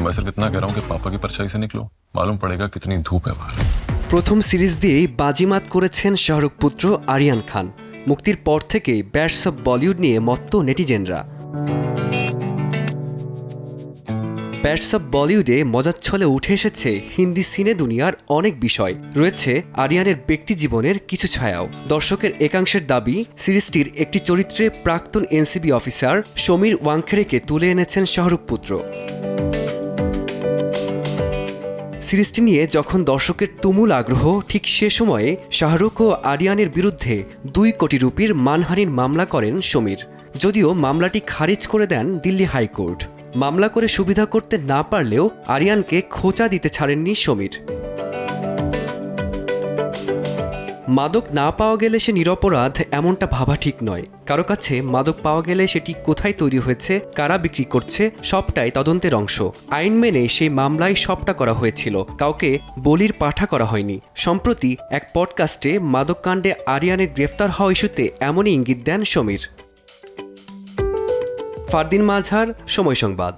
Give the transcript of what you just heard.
तो मैं सिर्फ इतना कह रहा हूँ कि पापा की परछाई से निकलो, मालूम पड़ेगा कितनी धूप है बाहर। প্রথম সিরিজ দিয়েই বাজিমাত করেছেন শাহরুখ পুত্র আরিয়ান খান। মুক্তির পর থেকেই ব্যাটস অব বলিউড নিয়ে মত্ত নেটিজেনরা। ব্যাটস অব বলিউডে মজার ছলে উঠে এসেছে হিন্দি সিনে দুনিয়ার অনেক বিষয়, রয়েছে আরিয়ানের ব্যক্তি জীবনের কিছু ছায়াও। দর্শকের একাংশের দাবি, সিরিজটির একটি চরিত্রে প্রাক্তন এনসিবি অফিসার সমীর ওয়াংখেড়েকে তুলে এনেছেন শাহরুখ পুত্র। সিরিজটি নিয়ে যখন দর্শকের তুমুল আগ্রহ, ঠিক সে সময়ে শাহরুখ ও আরিয়ানের বিরুদ্ধে 2 কোটি রুপির মানহানির মামলা করেন সমীর। যদিও মামলাটি খারিজ করে দেন দিল্লি হাইকোর্ট। মামলা করে সুবিধা করতে না পারলেও আরিয়ানকে খোঁচা দিতে ছাড়েননি সমীর। মাদক না পাওয়া গেলে সে নিরপরাধ এমনটা ভাবা ঠিক নয়। কারো কাছে মাদক পাওয়া গেলে সেটি কোথায় তৈরি হয়েছে, কারা বিক্রি করছে, সবটাই তদন্তের অংশ। আইন মেনে সেই মামলায় সবটা করা হয়েছিল, কাউকে বলির পাঠা করা হয়নি। সম্প্রতি এক পডকাস্টে মাদককাণ্ডে আরিয়ানের গ্রেফতার হওয়া ইস্যুতে এমনই ইঙ্গিত দেন সমীর। ফারদিন মাজহার, সময় সংবাদ।